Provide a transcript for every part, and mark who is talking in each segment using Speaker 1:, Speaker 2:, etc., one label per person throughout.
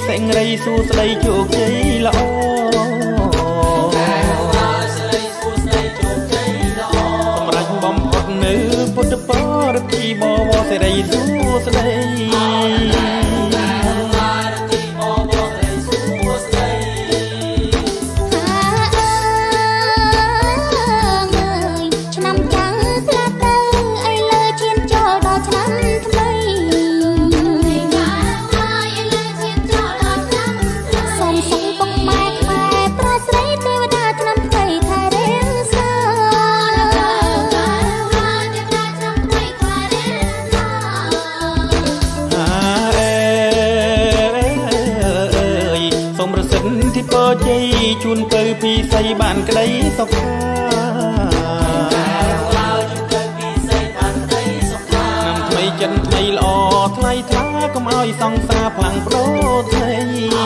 Speaker 1: សេងរីសួស្ដីជោគជ័យល្អសម្រាប់បំផុតនៅពុទ្ធបរិទ្ធិបវរសេរីសួស្ដីที่ปอใจជួនទៅពីស័យបានក្តីសុខាnămថ្មីចិនថ្មីល្អថ្លៃថ្លាកុំឲ្យសង្សារផ្លាំងប្រថ្មី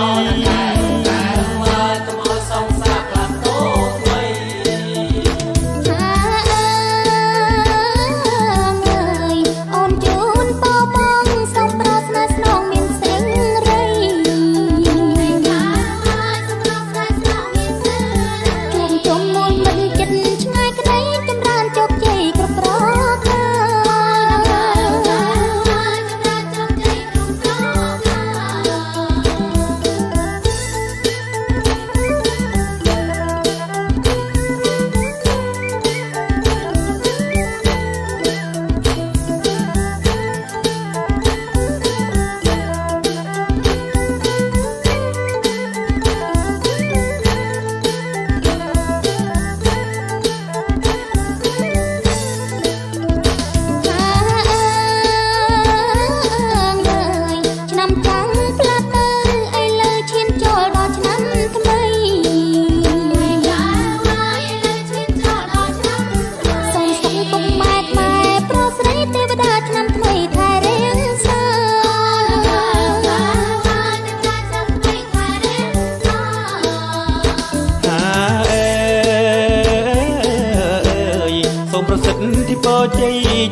Speaker 1: ប្រសិទ្ធที่ปอใจ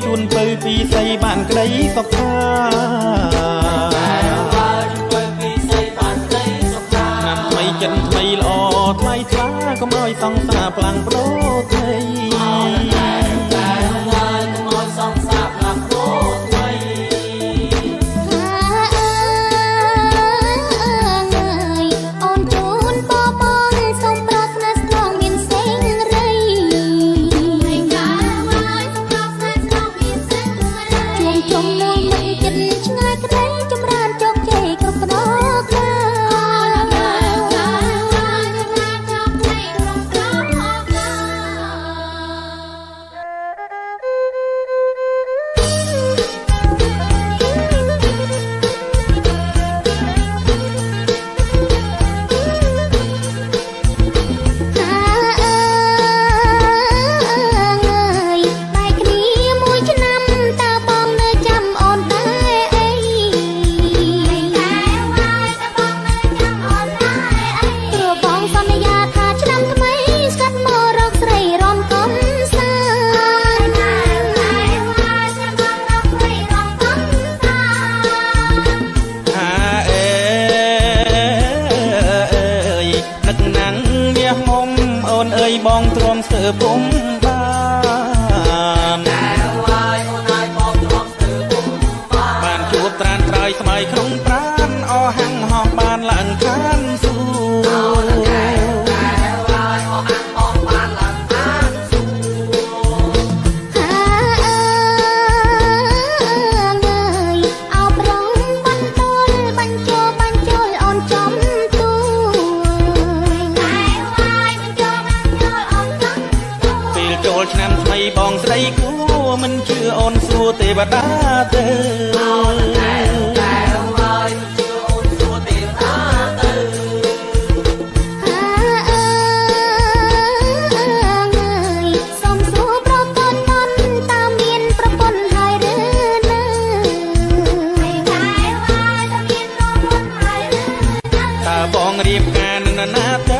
Speaker 1: ជួនទៅពីស័យបានក្តីសុខាnămថ្មីចិនថ្មីល្អថ្លៃថ្លាកុំឲ្យសង្សារផ្លាំងប្រថ្មីបងទ្រាំស្ទើរពុំបានជួបត្រានត្រើយស្មៃក្នុងប្រានអស់ហាំងហោះបានឡើងខានសួរឆ្នាំថ្មីបងស្រីគួរមិនជឿអូនសួរទេវតាទៅបងរៀបការនឹងណាទៅ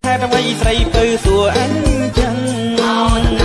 Speaker 1: ហេតុអ្វីស្រីទៅសួរអញចឹងង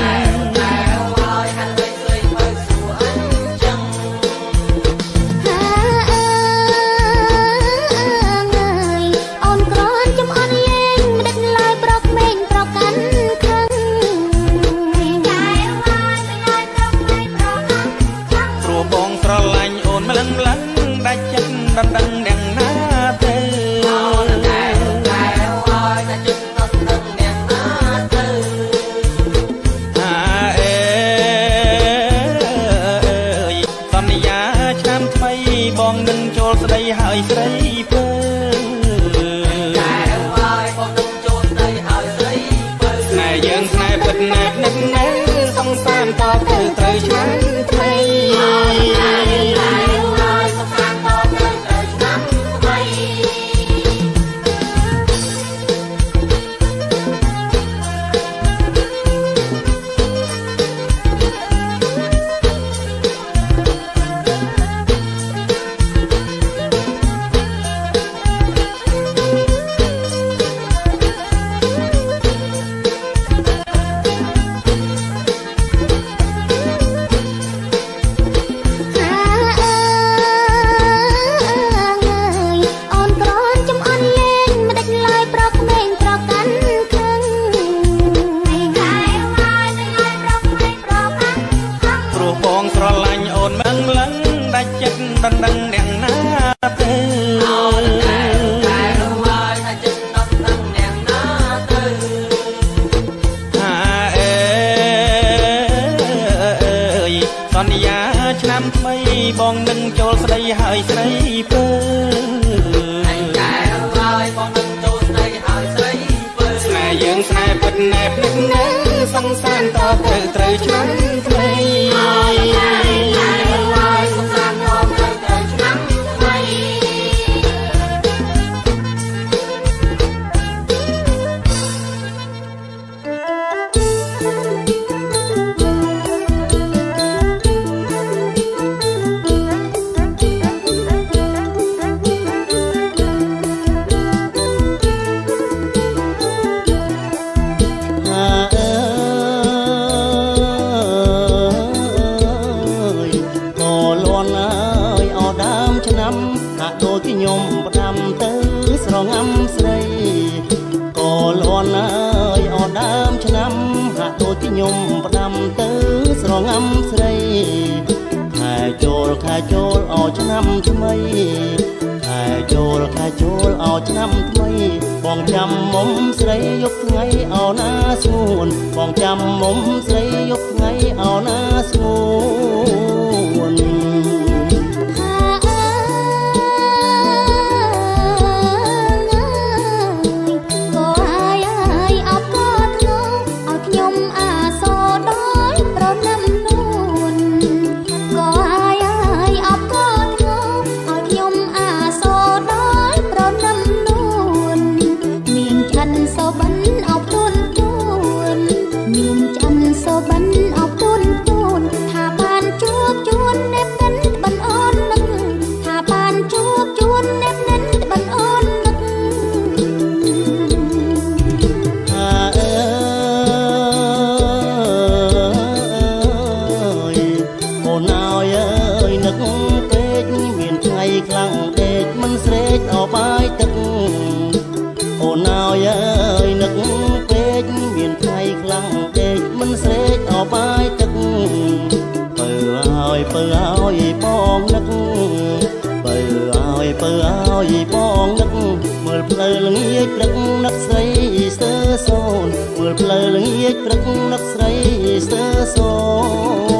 Speaker 1: បងនឹងចូលស្ដីហើយស្រីពើស្នេហ៍យើងស្នេហ៍ពិតណែបនឹកណាសង្សារតទៅត្រូវឆ្នាំថ្មីហាក់ដូចខ្ញុំផ្ដាំទៅស្រងាំស្រីក៏លន់ហើយអត់ដើមឆ្នាំហាក់ដូចខ្ញុំផ្ដាំទៅស្រងាំស្រីខែចូលអោឆ្នាំថ្មីខែចូលអោឆ្នាំថ្មីបងចាំមុំស្រីយប់ថ្ងៃអោណាស្ងួនបងចាំមុំស្រីយប់ថ្ងៃអោណាស្ងួនខ្លាំងដេកមិនស្រេកអបាយទឹកអូនអើយអើយនឹកពេកមានថ្ងៃខ្លាំងដេកមិនស្រេកអបាយទឹកបើឲ្យបងនឹកបើឲ្យបងនឹកមើលផ្លូវល្ងាចព្រឹកនឹកស្រីស្ទើសូនមើលផ្លូវល្ងាចព្រឹកនឹកស្រីស្ទើសូន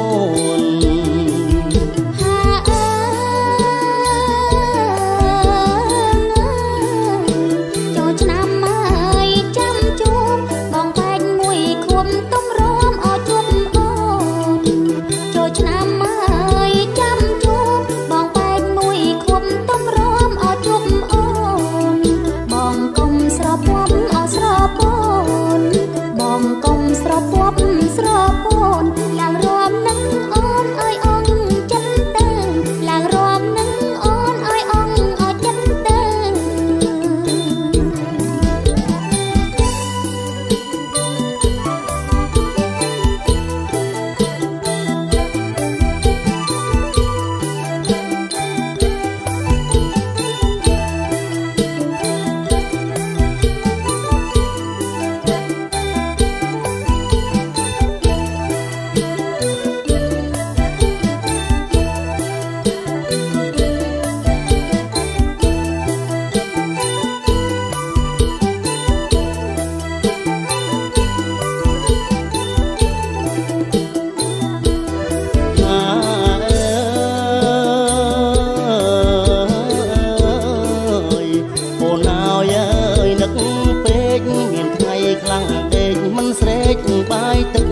Speaker 1: បាយទឹក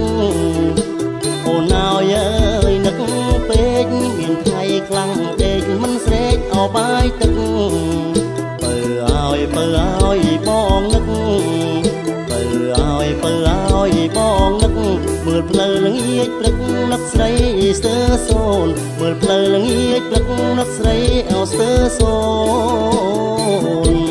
Speaker 1: អូនអើយអើយនឹកពេកមានថ្ងៃខ្លាំងដេកមិនស្រេកអបាយទឹកបើឲ្យបងនឹកបើឲ្យបងនឹកមើលផ្លូវល្ងាចព្រឹកនឹកស្រីស្ទើសូនមើលផ្លូវល្ងាចព្រឹកនឹកស្រីអោស្ទើសូន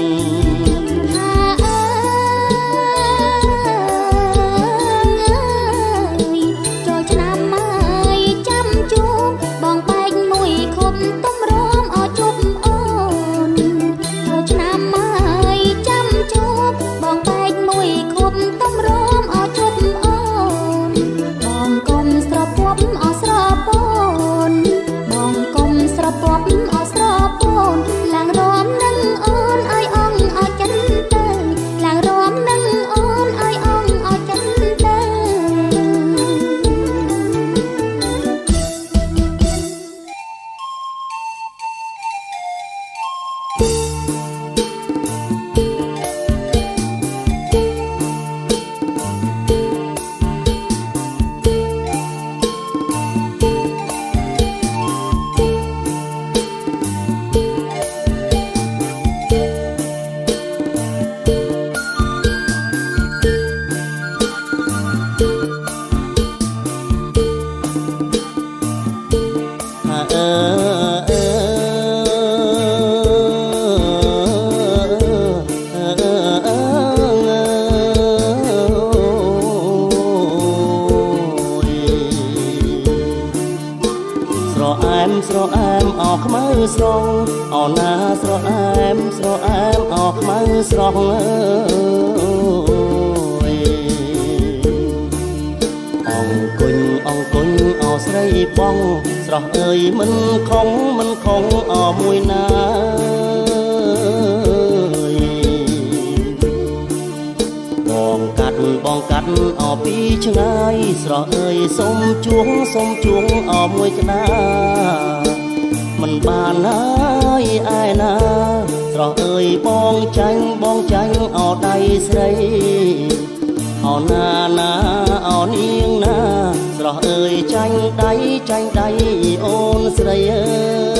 Speaker 2: ឡើងរំនឹងអូនឲ្យ
Speaker 1: មស្រអែមអខ្មៅស្រងអណាស្រអែមស្រអែមអខ្មៅស្រងអង្គុញអស្រីបងស្រស់អើយមិនខំអមួយណាបងកាត់អពីឆ្ងាយស្រស់អើយសុំជួងអមួយក្តាមិនបានហើយឯណាស្រស់អើយបងចាញ់អដៃស្រីអណាអនាងណាស្រស់អើយចាញ់ដៃអូនស្រីអើ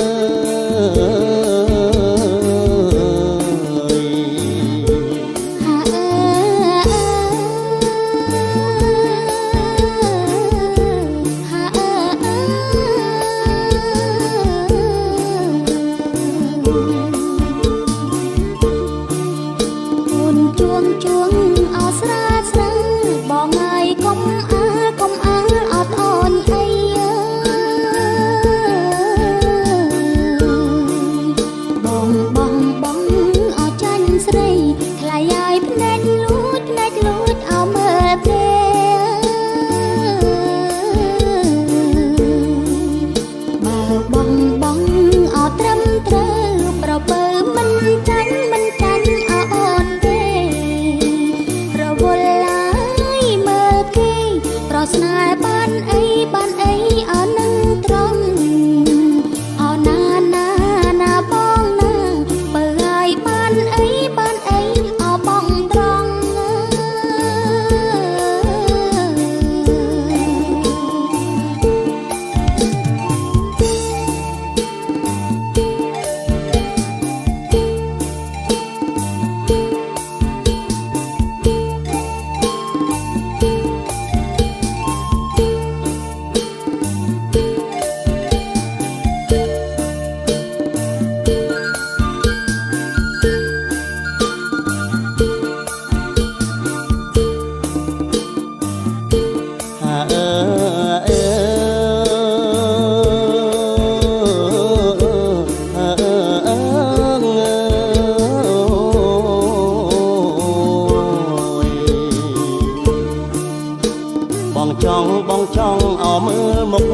Speaker 2: ជួងអស្រាស្រាបងហើយកុំអើអត់អូនអីបងអត់ចាញ់ស្រីថ្លៃឲ្យភ្នែកលួចអោមើលទេបើបងអត់ត្រឹមត្រូវប្រពើមិនចាញ់អោអូនស្នេហ៍បានអីអើនឹងត្រង់អោណាបងណាបើឲ្យបានអីអោបងត្រង់បងចង់អោមើលមុខ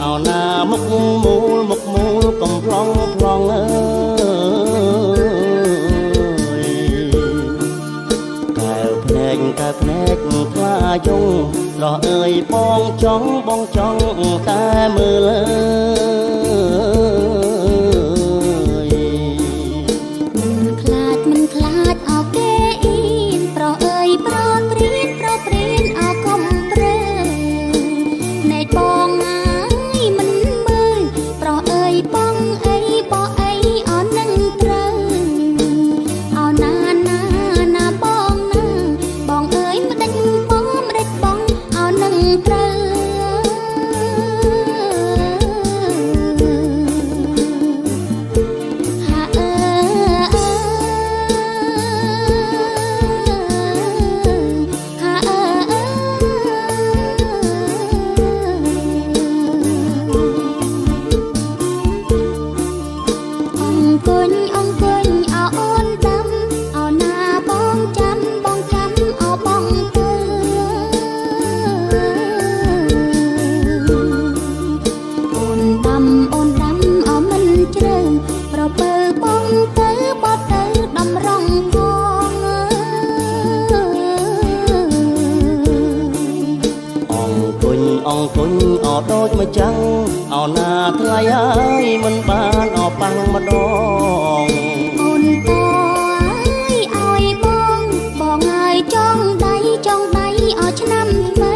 Speaker 2: អោណាមុខមូលកំប្លង់អើយកែវភ្នែកថ្លាយងស្រស់អើយបងចង់តែមើលមិនខ្លាចអោគេអ៊ីនប្រអើយប្រព្រៀនអោកុំបងហើយមិនមើលប្រអើយបងអីអននឹងត្រូវអោណាបងណាបងអើយម្ដេចបងអោនឹងត្រូវអង្គុញអោអូនដាំអោណាបងចាំអោបងទៅអូនដាំអោមិនជ្រៅប្រពើបងទៅបត់ទៅតម្រង់ផងអង្គុញអោដូចមកចាំងអោណាថ្លៃហើយមិនបានអោប៉ាំងម្ដងអូនតឲ្យបងហើយចង់ដៃអោឆ្នាំថ្មី